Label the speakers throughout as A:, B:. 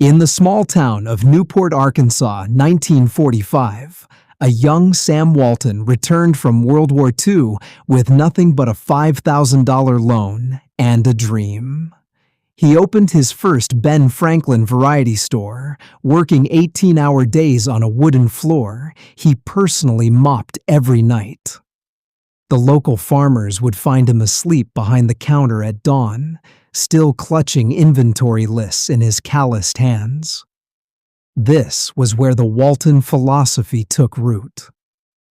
A: In the small town of Newport, Arkansas, 1945, a young Sam Walton returned from World War II with nothing but a $5,000 loan and a dream. He opened his first Ben Franklin variety store, working 18-hour days on a wooden floor he personally mopped every night. The local farmers would find him asleep behind the counter at dawn, still clutching inventory lists in his calloused hands. This was where the Walton philosophy took root,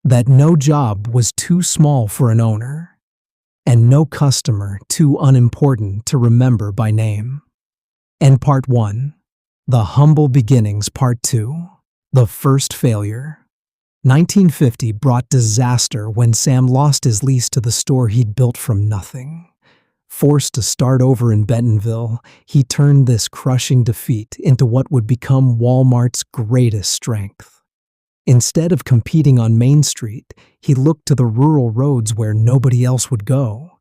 A: that no job was too small for an owner, and no customer too unimportant to remember by name. And Part 1, The Humble Beginnings Part 2, The First Failure. 1950 brought disaster when Sam lost his lease to the store he'd built from nothing. Forced to start over in Bentonville, he turned this crushing defeat into what would become Walmart's greatest strength. Instead of competing on Main Street, he looked to the rural roads where nobody else would go.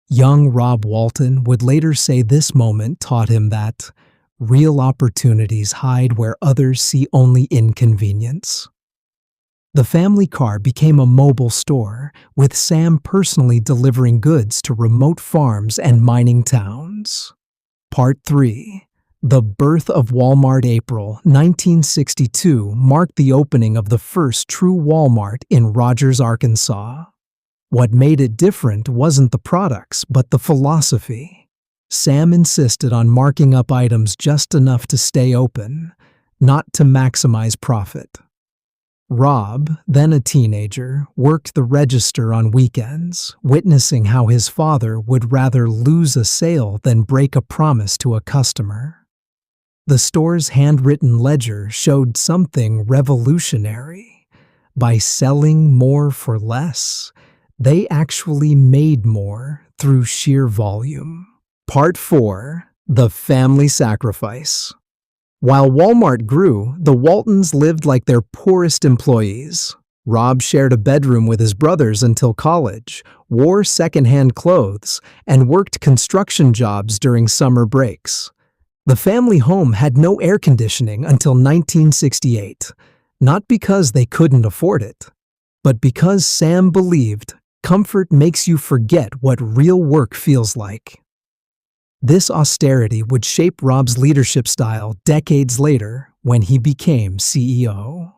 A: Young Rob Walton would later say this moment taught him that real opportunities hide where others see only inconvenience. The family car became a mobile store, with Sam personally delivering goods to remote farms and mining towns. Part 3. The birth of Walmart. April 1962 marked the opening of the first true Walmart in Rogers, Arkansas. What made it different wasn't the products, but the philosophy. Sam insisted on marking up items just enough to stay open, not to maximize profit. Rob, then a teenager, worked the register on weekends, witnessing how his father would rather lose a sale than break a promise to a customer. The store's handwritten ledger showed something revolutionary. By selling more for less, they actually made more through sheer volume. Part 4. The Family Sacrifice. While Walmart grew, the Waltons lived like their poorest employees. Rob shared a bedroom with his brothers until college, wore secondhand clothes, and worked construction jobs during summer breaks. The family home had no air conditioning until 1968, not because they couldn't afford it, but because Sam believed comfort makes you forget what real work feels like. This austerity would shape Rob's leadership style decades later when he became CEO.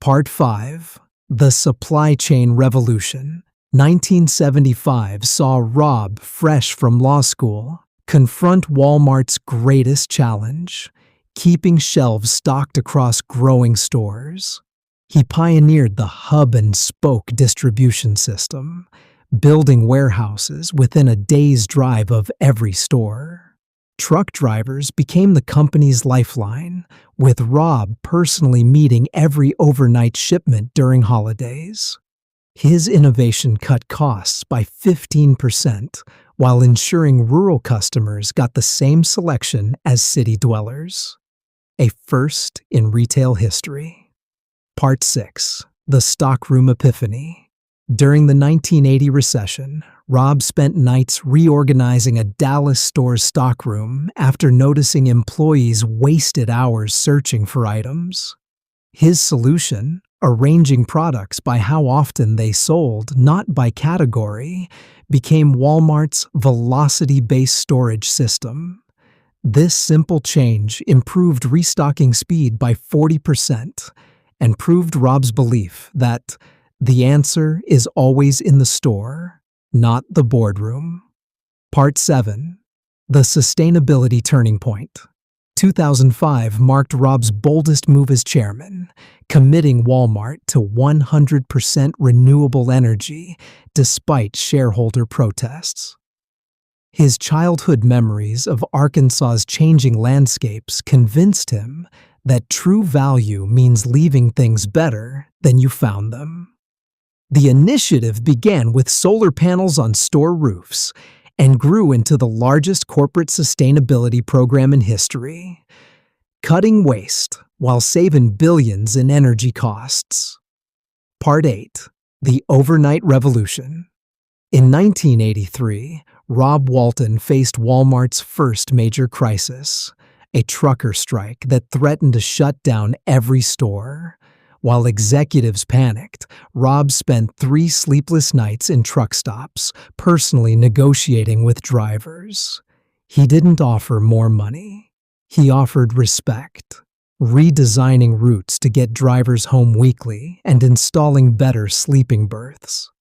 A: Part 5. The Supply Chain Revolution. 1975 saw Rob, fresh from law school, confront Walmart's greatest challenge, keeping shelves stocked across growing stores. He pioneered the hub-and-spoke distribution system, building warehouses within a day's drive of every store. Truck drivers became the company's lifeline, with Rob personally meeting every overnight shipment during holidays. His innovation cut costs by 15%, while ensuring rural customers got the same selection as city dwellers. A first in retail history. Part 6. The Stockroom Epiphany. During the 1980 recession, Rob spent nights reorganizing a Dallas store's stockroom after noticing employees wasted hours searching for items. His solution, arranging products by how often they sold, not by category, became Walmart's velocity-based storage system. This simple change improved restocking speed by 40% and proved Rob's belief that the answer is always in the store, not the boardroom. Part 7. The Sustainability Turning Point. 2005 marked Rob's boldest move as chairman, committing Walmart to 100% renewable energy despite shareholder protests. His childhood memories of Arkansas's changing landscapes convinced him that true value means leaving things better than you found them. The initiative began with solar panels on store roofs and grew into the largest corporate sustainability program in history, cutting waste while saving billions in energy costs. Part 8. The Overnight Revolution. In 1983, Rob Walton faced Walmart's first major crisis, a trucker strike that threatened to shut down every store. While executives panicked, Rob spent 3 sleepless nights in truck stops, personally negotiating with drivers. He didn't offer more money. He offered respect, redesigning routes to get drivers home weekly and installing better sleeping berths.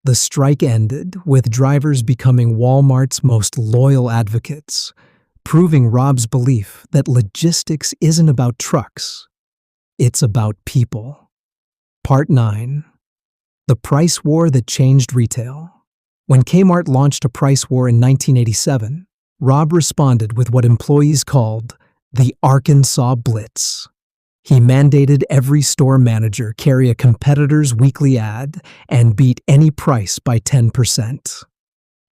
A: The strike ended with drivers becoming Walmart's most loyal advocates, proving Rob's belief that logistics isn't about trucks, it's about people. Part 9. The Price War That Changed Retail. When Kmart launched a price war in 1987, Rob responded with what employees called the Arkansas Blitz. He mandated every store manager carry a competitor's weekly ad and beat any price by 10%.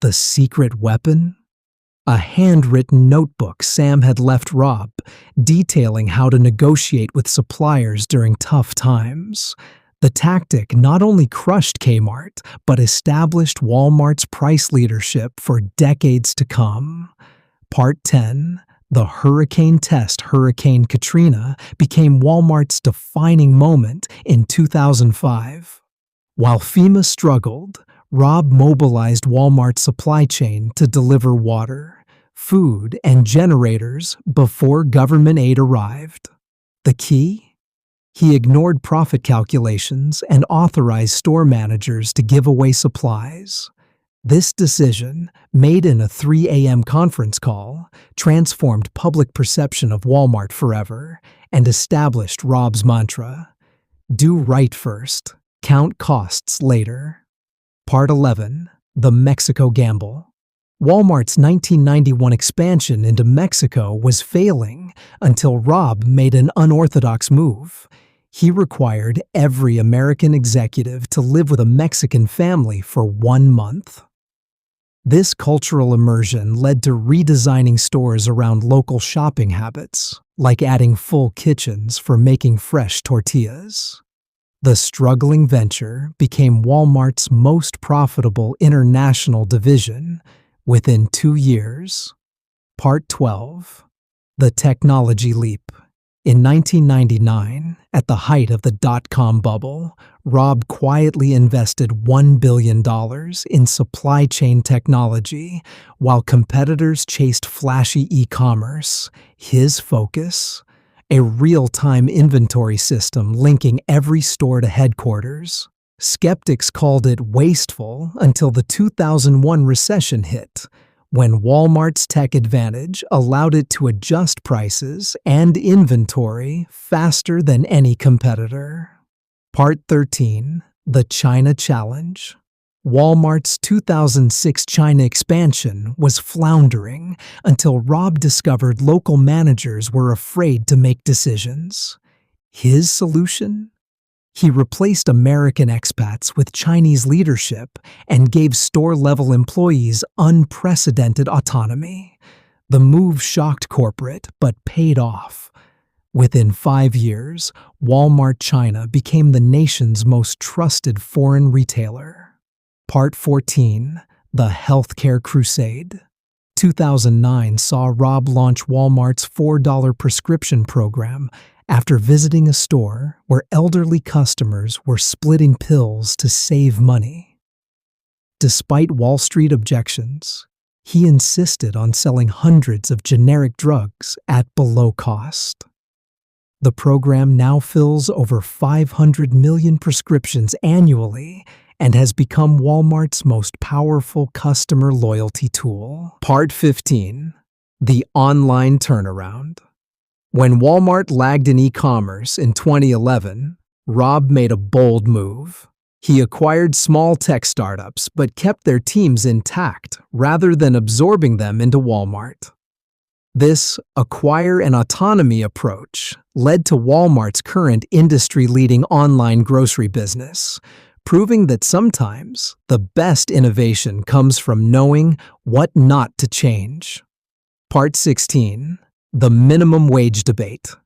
A: The secret weapon? A handwritten notebook Sam had left Rob, detailing how to negotiate with suppliers during tough times. The tactic not only crushed Kmart, but established Walmart's price leadership for decades to come. Part 10. The hurricane test Hurricane Katrina became Walmart's defining moment in 2005. While FEMA struggled, Rob mobilized Walmart's supply chain to deliver water, food, and generators before government aid arrived. The key? He ignored profit calculations and authorized store managers to give away supplies. This decision, made in a 3 a.m. conference call, transformed public perception of Walmart forever and established Rob's mantra: do right first, count costs later. Part 11. The Mexico Gamble. Walmart's 1991 expansion into Mexico was failing until Rob made an unorthodox move. He required every American executive to live with a Mexican family for 1 month. This cultural immersion led to redesigning stores around local shopping habits, like adding full kitchens for making fresh tortillas. The struggling venture became Walmart's most profitable international division within 2 years. Part 12. The Technology Leap. In 1999, at the height of the dot-com bubble, Rob quietly invested $1 billion in supply chain technology while competitors chased flashy e-commerce. His focus? A real-time inventory system linking every store to headquarters. Skeptics called it wasteful until the 2001 recession hit, when Walmart's tech advantage allowed it to adjust prices and inventory faster than any competitor. Part 13. The China Challenge. Walmart's 2006 China expansion was floundering until Rob discovered local managers were afraid to make decisions. His solution? He replaced American expats with Chinese leadership and gave store-level employees unprecedented autonomy. The move shocked corporate, but paid off. Within 5 years, Walmart China became the nation's most trusted foreign retailer. Part 14. The Healthcare Crusade. 2009 saw Rob launch Walmart's $4 prescription program after visiting a store where elderly customers were splitting pills to save money. Despite Wall Street objections, he insisted on selling hundreds of generic drugs at below cost. The program now fills over 500 million prescriptions annually and has become Walmart's most powerful customer loyalty tool. Part 15. The Online Turnaround. When Walmart lagged in e-commerce in 2011, Rob made a bold move. He acquired small tech startups but kept their teams intact rather than absorbing them into Walmart. This acquire and autonomy approach led to Walmart's current industry-leading online grocery business, proving that sometimes the best innovation comes from knowing what not to change. Part 16. The Minimum Wage Debate.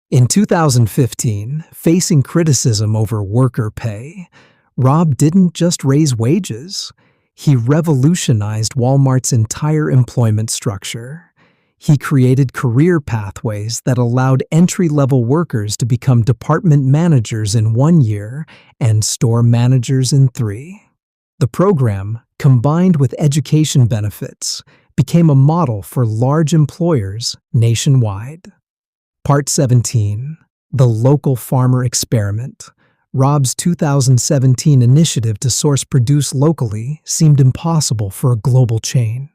A: In 2015, facing criticism over worker pay, Rob didn't just raise wages. He revolutionized Walmart's entire employment structure. He created career pathways that allowed entry-level workers to become department managers in 1 year and store managers in 3. The program, combined with education benefits, became a model for large employers nationwide. Part 17. The Local Farmer Experiment. Rob's 2017 initiative to source produce locally seemed impossible for a global chain.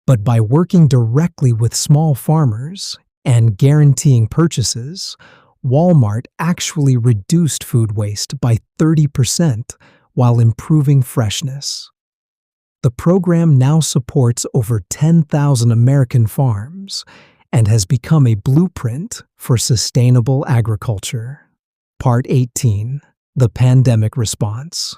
A: But by working directly with small farmers and guaranteeing purchases, Walmart actually reduced food waste by 30% while improving freshness. The program now supports over 10,000 American farms and has become a blueprint for sustainable agriculture. Part 18. The Pandemic Response.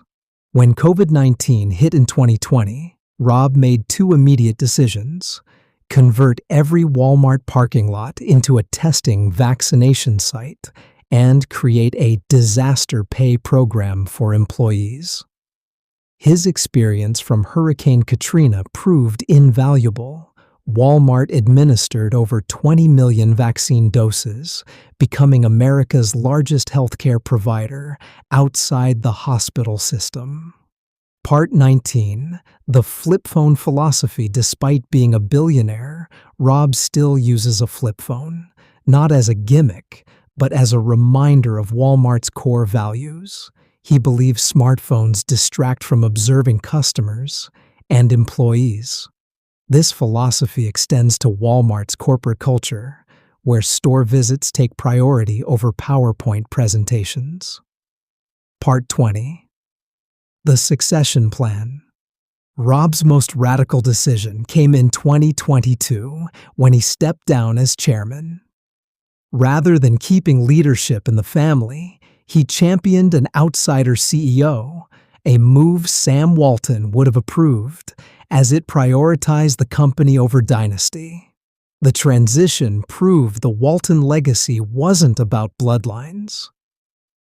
A: When COVID-19 hit in 2020, Rob made 2 immediate decisions: convert every Walmart parking lot into a testing vaccination site and create a disaster pay program for employees. His experience from Hurricane Katrina proved invaluable. Walmart administered over 20 million vaccine doses, becoming America's largest healthcare provider outside the hospital system. Part 19. The flip phone philosophy. Despite being a billionaire, Rob still uses a flip phone, not as a gimmick, but as a reminder of Walmart's core values. He believes smartphones distract from observing customers and employees. This philosophy extends to Walmart's corporate culture, where store visits take priority over PowerPoint presentations. Part 20. The Succession Plan. Rob's most radical decision came in 2022 when he stepped down as chairman. Rather than keeping leadership in the family, he championed an outsider CEO, a move Sam Walton would have approved, as it prioritized the company over dynasty. The transition proved the Walton legacy wasn't about bloodlines,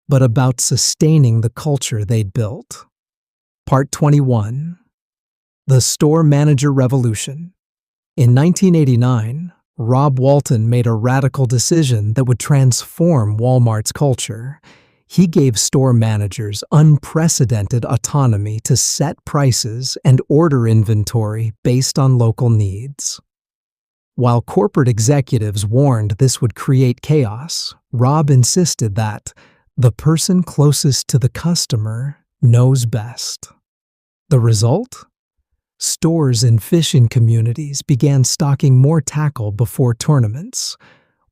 A: but about sustaining the culture they'd built. Part 21. The Store Manager Revolution. In 1989, Rob Walton made a radical decision that would transform Walmart's culture. He gave store managers unprecedented autonomy to set prices and order inventory based on local needs. While corporate executives warned this would create chaos, Rob insisted that the person closest to the customer knows best. The result? Stores in fishing communities began stocking more tackle before tournaments,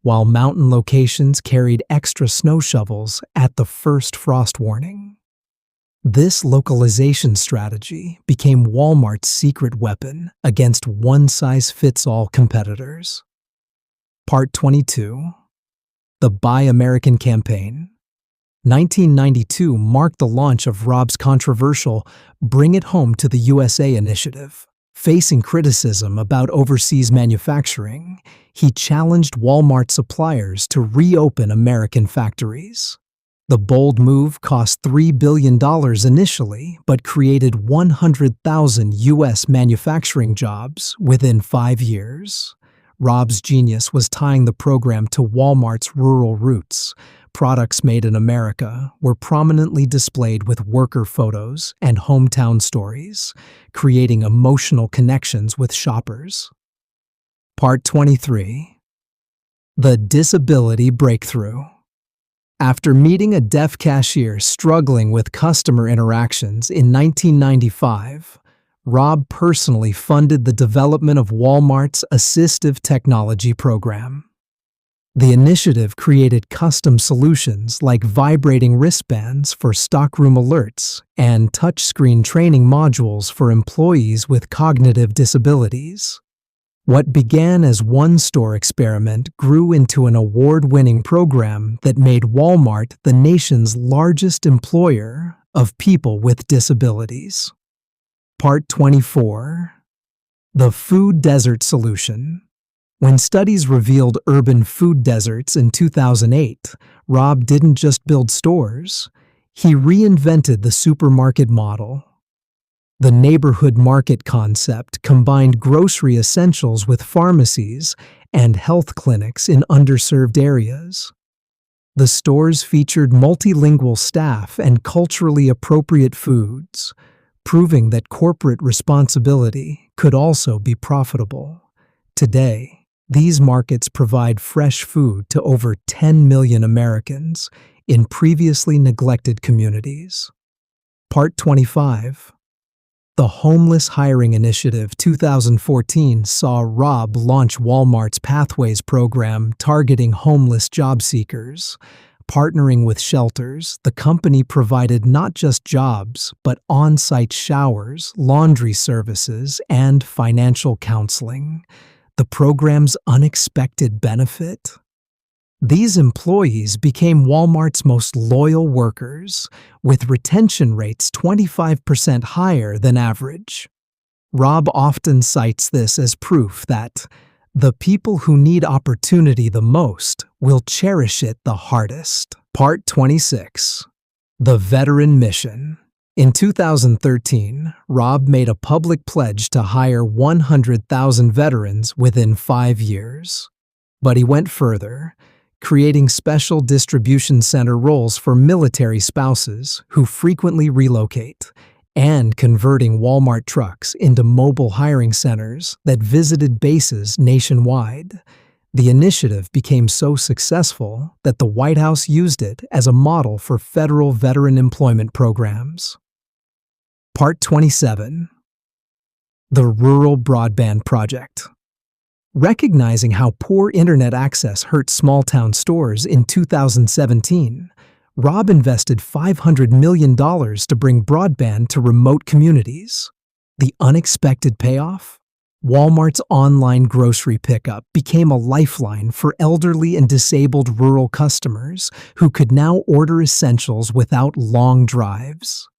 A: while mountain locations carried extra snow shovels at the first frost warning. This localization strategy became Walmart's secret weapon against one-size-fits-all competitors. Part 22. The Buy American Campaign. 1992 marked the launch of Rob's controversial Bring It Home to the USA initiative. Facing criticism about overseas manufacturing, he challenged Walmart suppliers to reopen American factories. The bold move cost $3 billion initially, but created 100,000 U.S. manufacturing jobs within 5 years. Rob's genius was tying the program to Walmart's rural roots. Products made in America were prominently displayed with worker photos and hometown stories, creating emotional connections with shoppers. Part 23. The Disability Breakthrough. After meeting a deaf cashier struggling with customer interactions in 1995, Rob personally funded the development of Walmart's assistive technology program. The initiative created custom solutions like vibrating wristbands for stockroom alerts and touchscreen training modules for employees with cognitive disabilities. What began as one store experiment grew into an award-winning program that made Walmart the nation's largest employer of people with disabilities. Part 24. The Food Desert Solution. When studies revealed urban food deserts in 2008, Rob didn't just build stores, he reinvented the supermarket model. The neighborhood market concept combined grocery essentials with pharmacies and health clinics in underserved areas. The stores featured multilingual staff and culturally appropriate foods, proving that corporate responsibility could also be profitable. Today, these markets provide fresh food to over 10 million Americans in previously neglected communities. Part 25. The Homeless Hiring Initiative 2014 saw Rob launch Walmart's Pathways program targeting homeless job seekers. Partnering with shelters, the company provided not just jobs, but on-site showers, laundry services, and financial counseling. The program's unexpected benefit? These employees became Walmart's most loyal workers, with retention rates 25% higher than average. Rob often cites this as proof that the people who need opportunity the most will cherish it the hardest. Part 26. The Veteran Mission. In 2013, Rob made a public pledge to hire 100,000 veterans within 5 years. But he went further, creating special distribution center roles for military spouses who frequently relocate, and converting Walmart trucks into mobile hiring centers that visited bases nationwide. The initiative became so successful that the White House used it as a model for federal veteran employment programs. Part 27. The Rural Broadband Project. Recognizing how poor internet access hurt small-town stores in 2017, Rob invested $500 million to bring broadband to remote communities. The unexpected payoff? Walmart's online grocery pickup became a lifeline for elderly and disabled rural customers who could now order essentials without long drives.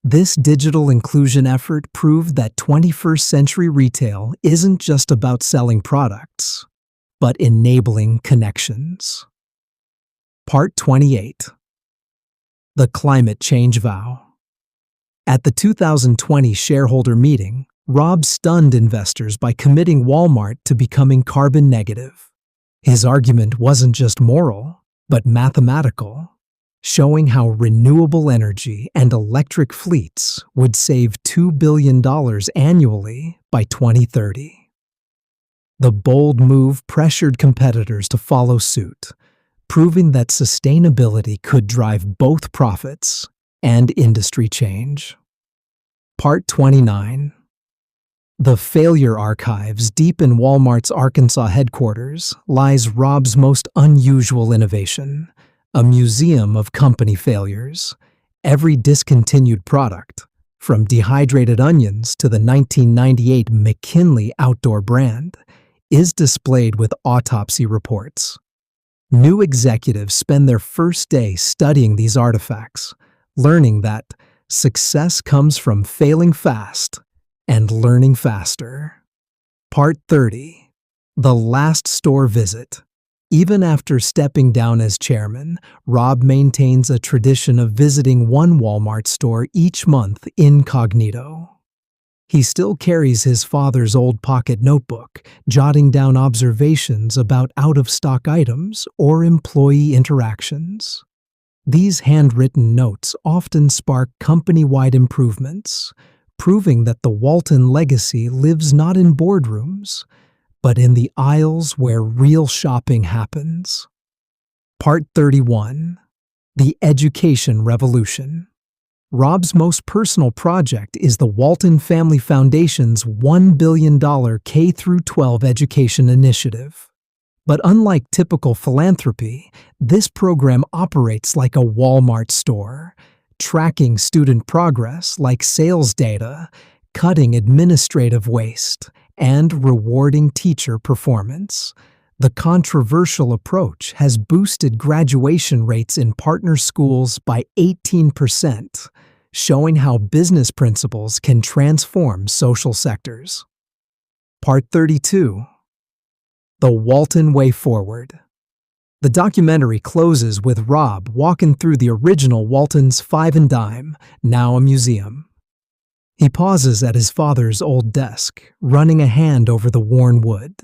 A: This digital inclusion effort proved that 21st century retail isn't just about selling products, but enabling connections. Part 28. The Climate Change Vow. At the 2020 shareholder meeting, Rob stunned investors by committing Walmart to becoming carbon negative. His argument wasn't just moral, but mathematical, showing how renewable energy and electric fleets would save $2 billion annually by 2030. The bold move pressured competitors to follow suit, proving that sustainability could drive both profits and industry change. Part 29. The Failure Archives. Deep in Walmart's Arkansas headquarters lies Rob's most unusual innovation, a museum of company failures. Every discontinued product, from dehydrated onions to the 1998 McKinley outdoor brand, is displayed with autopsy reports. New executives spend their first day studying these artifacts, learning that success comes from failing fast and learning faster. Part 30. The Last Store Visit. Even after stepping down as chairman, Rob maintains a tradition of visiting one Walmart store each month incognito. He still carries his father's old pocket notebook, jotting down observations about out-of-stock items or employee interactions. These handwritten notes often spark company-wide improvements, proving that the Walton legacy lives not in boardrooms, but in the aisles where real shopping happens. Part 31. The Education Revolution. Rob's most personal project is the Walton Family Foundation's $1 billion K-12 education initiative. But unlike typical philanthropy, this program operates like a Walmart store, tracking student progress like sales data, cutting administrative waste, and rewarding teacher performance. The controversial approach has boosted graduation rates in partner schools by 18%, showing how business principles can transform social sectors. Part 32. The Walton Way Forward. The documentary closes with Rob walking through the original Walton's Five and Dime, now a museum. He pauses at his father's old desk, running a hand over the worn wood.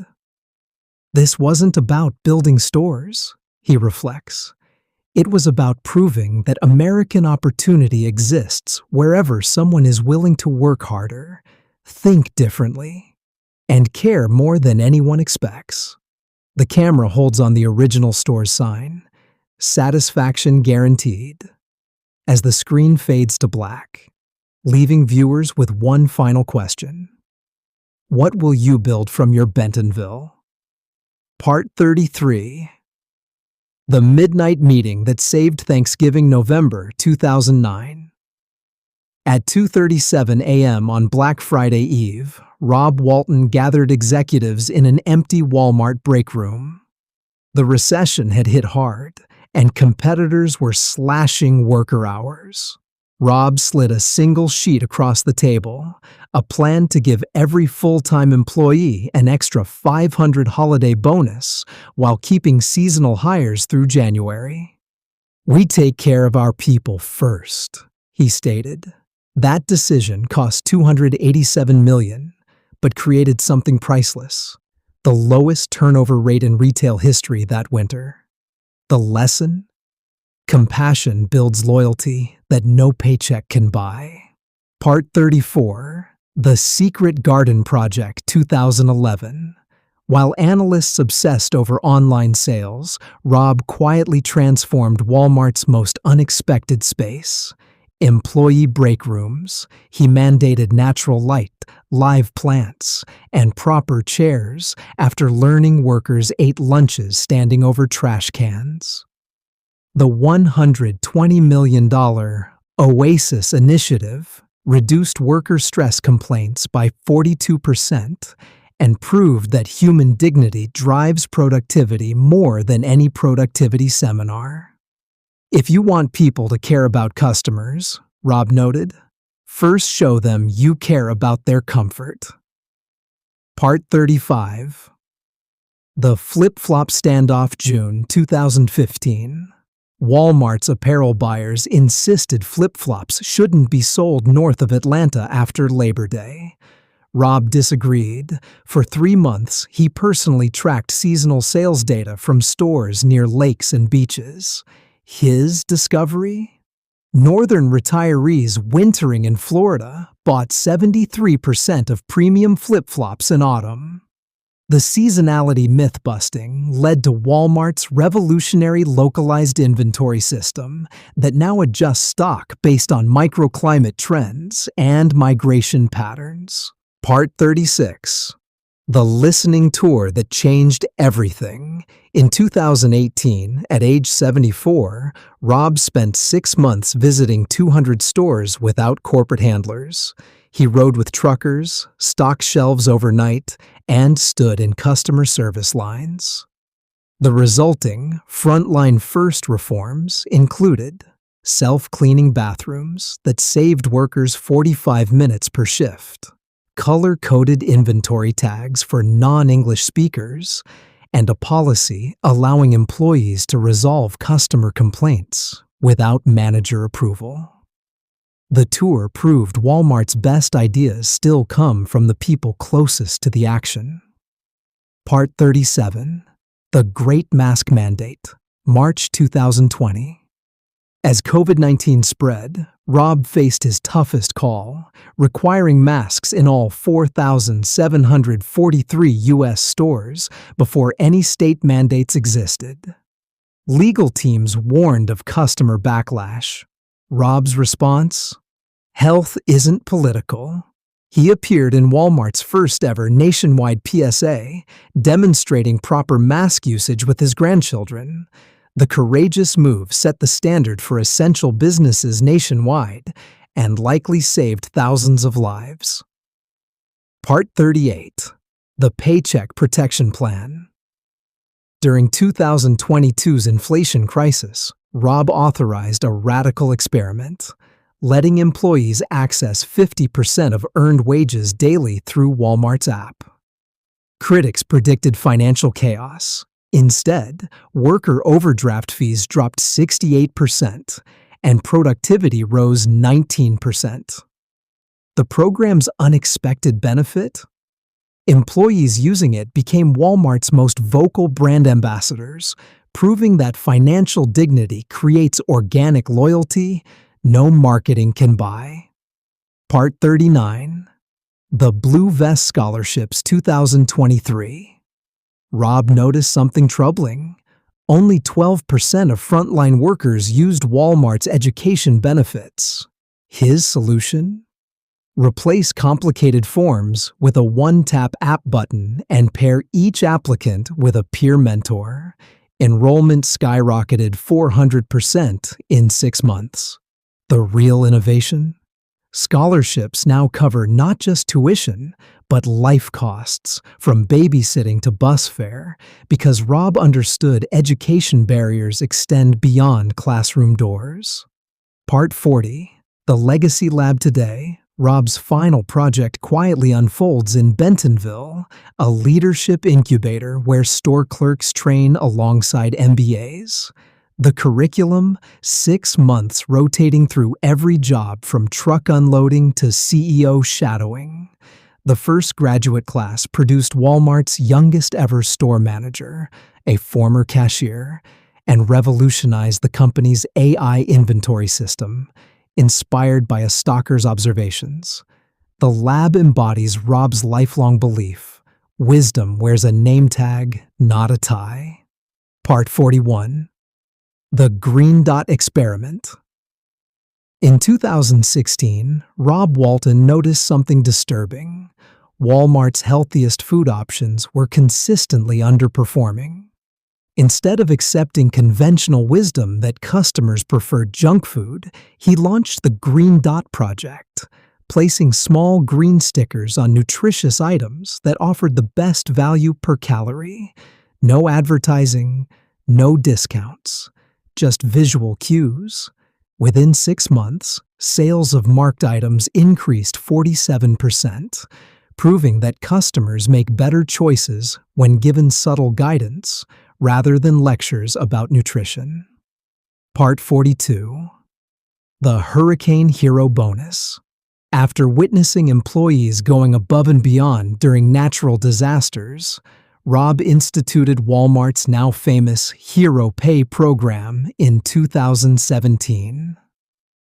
A: This wasn't about building stores, he reflects. It was about proving that American opportunity exists wherever someone is willing to work harder, think differently, and care more than anyone expects. The camera holds on the original store's sign, "Satisfaction Guaranteed," as the screen fades to black, leaving viewers with one final question. What will you build from your Bentonville? Part 33. The Midnight Meeting That Saved Thanksgiving, November 2009. At 2:37 a.m. on Black Friday Eve, Rob Walton gathered executives in an empty Walmart break room. The recession had hit hard, and competitors were slashing worker hours. Rob slid a single sheet across the table, a plan to give every full-time employee an extra $500 holiday bonus while keeping seasonal hires through January. "We take care of our people first," he stated. That decision cost $287 million, but created something priceless: the lowest turnover rate in retail history that winter. The lesson? Compassion builds loyalty that no paycheck can buy. Part 34. The Secret Garden Project 2011. While analysts obsessed over online sales, Rob quietly transformed Walmart's most unexpected space. Employee break rooms. He mandated natural light, live plants, and proper chairs after learning workers ate lunches standing over trash cans. The $120 million Oasis Initiative reduced worker stress complaints by 42% and proved that human dignity drives productivity more than any productivity seminar. If you want people to care about customers, Rob noted, first show them you care about their comfort. Part 35. The Flip-Flop Standoff, June 2015. Walmart's apparel buyers insisted flip-flops shouldn't be sold north of Atlanta after Labor Day. Rob disagreed. For 3 months, he personally tracked seasonal sales data from stores near lakes and beaches. His discovery? Northern retirees wintering in Florida bought 73% of premium flip-flops in autumn. The seasonality myth-busting led to Walmart's revolutionary localized inventory system that now adjusts stock based on microclimate trends and migration patterns. Part 36. The Listening Tour That Changed Everything. In 2018, at age 74, Rob spent 6 months visiting 200 stores without corporate handlers. He rode with truckers, stocked shelves overnight, and stood in customer service lines. The resulting frontline first reforms included self-cleaning bathrooms that saved workers 45 minutes per shift, color-coded inventory tags for non-English speakers, and a policy allowing employees to resolve customer complaints without manager approval. The tour proved Walmart's best ideas still come from the people closest to the action. Part 37. The Great Mask Mandate, March 2020. As COVID-19 spread, Rob faced his toughest call, requiring masks in all 4,743 U.S. stores before any state mandates existed. Legal teams warned of customer backlash. Rob's response? Health isn't political. He appeared in Walmart's first-ever nationwide PSA, demonstrating proper mask usage with his grandchildren. The courageous move set the standard for essential businesses nationwide and likely saved thousands of lives. Part 38. The Paycheck Protection Plan. During 2022's inflation crisis, Rob authorized a radical experiment, letting employees access 50% of earned wages daily through Walmart's app. Critics predicted financial chaos. Instead, worker overdraft fees dropped 68%, and productivity rose 19%. The program's unexpected benefit? Employees using it became Walmart's most vocal brand ambassadors, proving that financial dignity creates organic loyalty no marketing can buy. Part 39. The Blue Vest Scholarships 2023. Rob noticed something troubling. Only 12% of frontline workers used Walmart's education benefits. His solution? Replace complicated forms with a one-tap app button and pair each applicant with a peer mentor. Enrollment skyrocketed 400% in 6 months. The real innovation? Scholarships now cover not just tuition, but life costs, from babysitting to bus fare, because Rob understood education barriers extend beyond classroom doors. Part 40. The Legacy Lab today. Rob's final project quietly unfolds in Bentonville, a leadership incubator where store clerks train alongside MBAs. The curriculum, 6 months rotating through every job from truck unloading to CEO shadowing. The first graduate class produced Walmart's youngest ever store manager, a former cashier, and revolutionized the company's AI inventory system, inspired by a stalker's observations. The lab embodies Rob's lifelong belief: wisdom wears a name tag, not a tie. Part 41. The Green Dot Experiment. In 2016, Rob Walton noticed something disturbing. Walmart's healthiest food options were consistently underperforming. Instead of accepting conventional wisdom that customers preferred junk food, he launched the Green Dot Project, placing small green stickers on nutritious items that offered the best value per calorie. No advertising, no discounts, just visual cues. Within 6 months, sales of marked items increased 47%, proving that customers make better choices when given subtle guidance rather than lectures about nutrition. Part 42. The Hurricane Hero Bonus. After witnessing employees going above and beyond during natural disasters, Rob instituted Walmart's now famous Hero Pay program in 2017.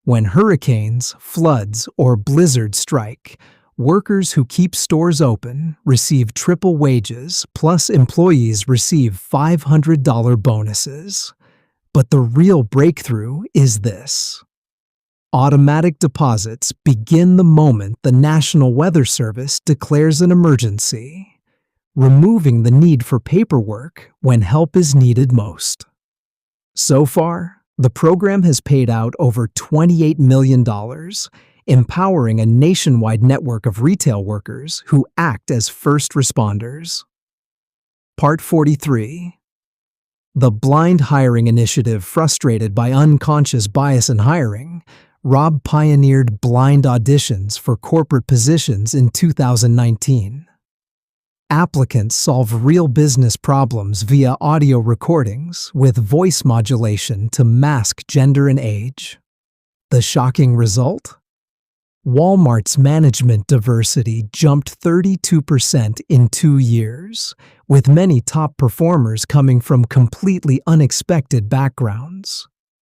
A: When hurricanes, floods, or blizzards strike, workers who keep stores open receive triple wages, plus employees receive $500 bonuses. But the real breakthrough is this. Automatic deposits begin the moment the National Weather Service declares an emergency, removing the need for paperwork when help is needed most. So far, the program has paid out over $28 million, empowering a nationwide network of retail workers who act as first responders. Part 43. The Blind Hiring Initiative. Frustrated by unconscious bias in hiring, Rob pioneered blind auditions for corporate positions in 2019. Applicants solve real business problems via audio recordings with voice modulation to mask gender and age. The shocking result? Walmart's management diversity jumped 32% in 2 years, with many top performers coming from completely unexpected backgrounds.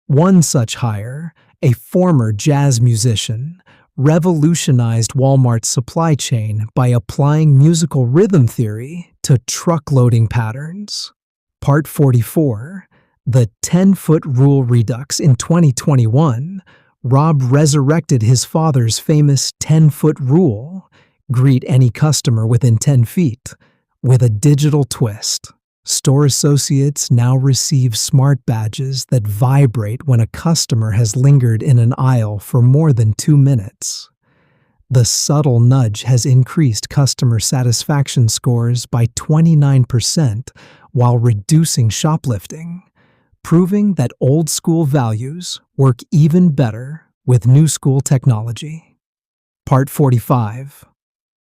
A: One such hire, a former jazz musician, revolutionized Walmart's supply chain by applying musical rhythm theory to truck loading patterns. Part 44. The 10-foot rule redux. In 2021, Rob resurrected his father's famous 10-foot rule, greet any customer within 10 feet, with a digital twist. Store associates now receive smart badges that vibrate when a customer has lingered in an aisle for more than 2 minutes. The subtle nudge has increased customer satisfaction scores by 29% while reducing shoplifting, proving that old-school values work even better with new-school technology. Part 45.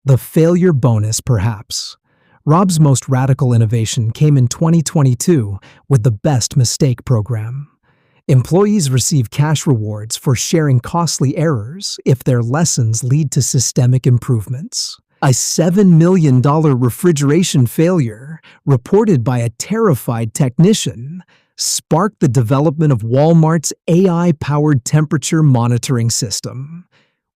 A: The failure bonus, perhaps. Rob's most radical innovation came in 2022 with the Best Mistake program. Employees receive cash rewards for sharing costly errors if their lessons lead to systemic improvements. A $7 million refrigeration failure, reported by a terrified technician, sparked the development of Walmart's AI-powered temperature monitoring system.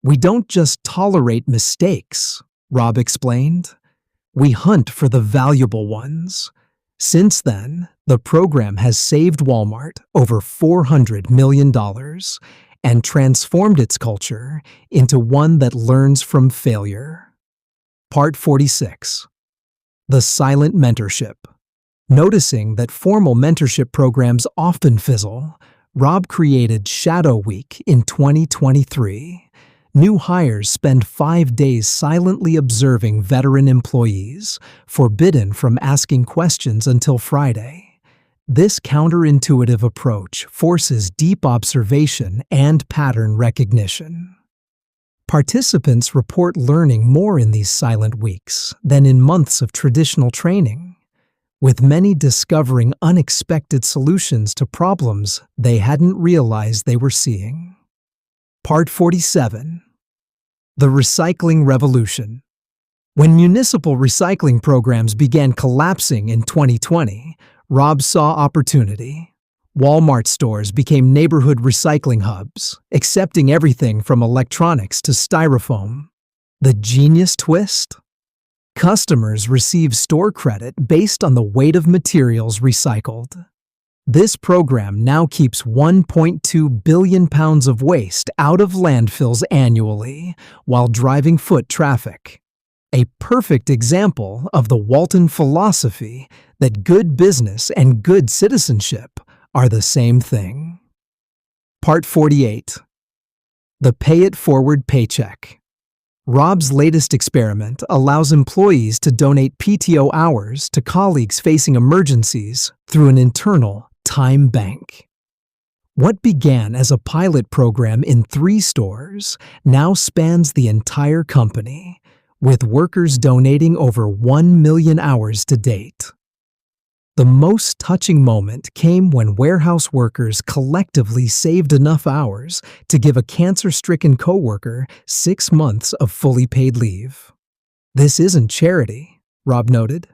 A: "We don't just tolerate mistakes," Rob explained. "We hunt for the valuable ones." Since then, the program has saved Walmart over $400 million and transformed its culture into one that learns from failure. Part 46. The Silent Mentorship. Noticing that formal mentorship programs often fizzle, Rob created Shadow Week in 2023. New hires spend 5 days silently observing veteran employees, forbidden from asking questions until Friday. This counterintuitive approach forces deep observation and pattern recognition. Participants report learning more in these silent weeks than in months of traditional training, with many discovering unexpected solutions to problems they hadn't realized they were seeing. Part 47. The Recycling Revolution. When municipal recycling programs began collapsing in 2020, Rob saw opportunity. Walmart stores became neighborhood recycling hubs, accepting everything from electronics to styrofoam. The genius twist? Customers receive store credit based on the weight of materials recycled. This program now keeps 1.2 billion pounds of waste out of landfills annually while driving foot traffic. A perfect example of the Walton philosophy that good business and good citizenship are the same thing. Part 48. The Pay It Forward Paycheck. Rob's latest experiment allows employees to donate PTO hours to colleagues facing emergencies through an internal time bank. What began as a pilot program in 3 stores now spans the entire company, with workers donating over 1 million hours to date. The most touching moment came when warehouse workers collectively saved enough hours to give a cancer-stricken coworker 6 months of fully paid leave. "This isn't charity," Rob noted.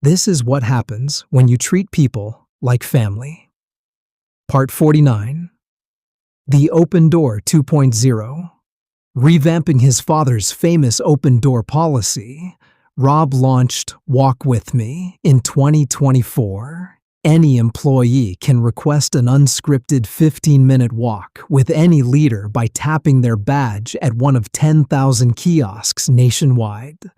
A: "This is what happens when you treat people like family." Part 49. The Open Door 2.0. Revamping his father's famous open door policy, Rob launched Walk With Me in 2024. Any employee can request an unscripted 15-minute walk with any leader by tapping their badge at one of 10,000 kiosks nationwide.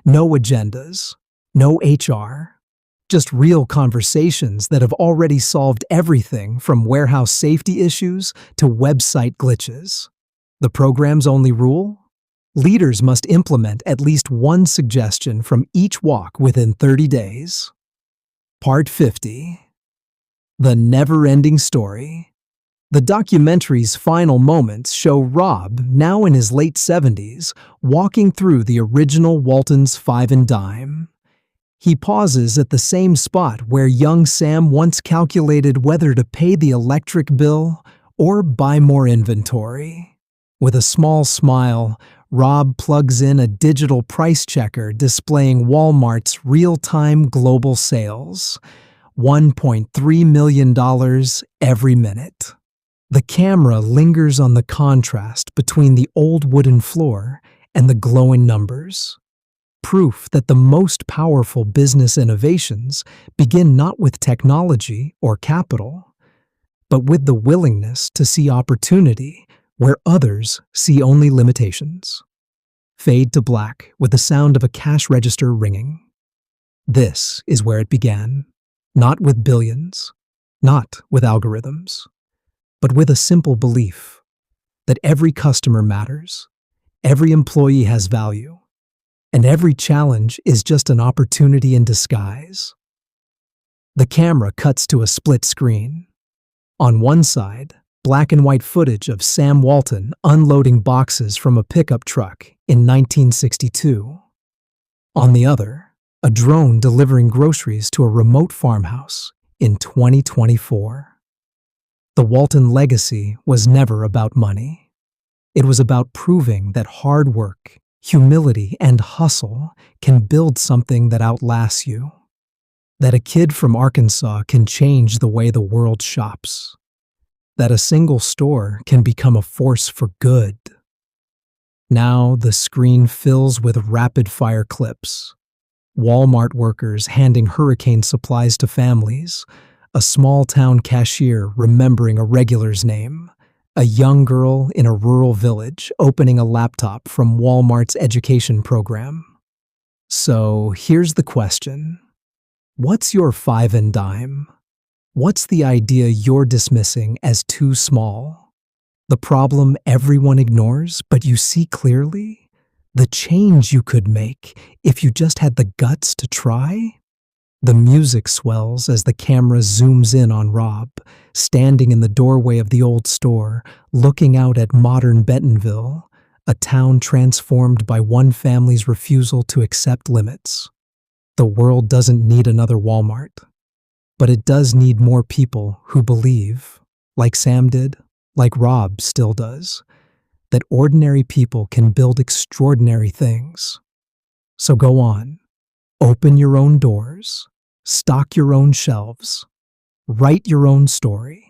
A: No agendas, no HR, just real conversations that have already solved everything from warehouse safety issues to website glitches. The program's only rule? Leaders must implement at least one suggestion from each walk within 30 days. Part 50. The Never-Ending Story. The documentary's final moments show Rob, now in his late 70s, walking through the original Walton's Five and Dime. He pauses at the same spot where young Sam once calculated whether to pay the electric bill or buy more inventory. With a small smile, Rob plugs in a digital price checker displaying Walmart's real-time global sales, $1.3 million every minute. The camera lingers on the contrast between the old wooden floor and the glowing numbers. Proof that the most powerful business innovations begin not with technology or capital, but with the willingness to see opportunity where others see only limitations. Fade to black with the sound of a cash register ringing. This is where it began, not with billions, not with algorithms, but with a simple belief that every customer matters, every employee has value, and every challenge is just an opportunity in disguise. The camera cuts to a split screen. On one side, black and white footage of Sam Walton unloading boxes from a pickup truck in 1962. On the other, a drone delivering groceries to a remote farmhouse in 2024. The Walton legacy was never about money. It was about proving that hard work, humility, and hustle can build something that outlasts you. That a kid from Arkansas can change the way the world shops. That a single store can become a force for good. Now the screen fills with rapid-fire clips. Walmart workers handing hurricane supplies to families, a small-town cashier remembering a regular's name, a young girl in a rural village opening a laptop from Walmart's education program. So here's the question. What's your five and dime? What's the idea you're dismissing as too small? The problem everyone ignores, but you see clearly? The change you could make if you just had the guts to try? The music swells as the camera zooms in on Rob, standing in the doorway of the old store, looking out at modern Bentonville, a town transformed by one family's refusal to accept limits. The world doesn't need another Walmart, but it does need more people who believe, like Sam did, like Rob still does, that ordinary people can build extraordinary things. So go on, open your own doors, stock your own shelves, write your own story,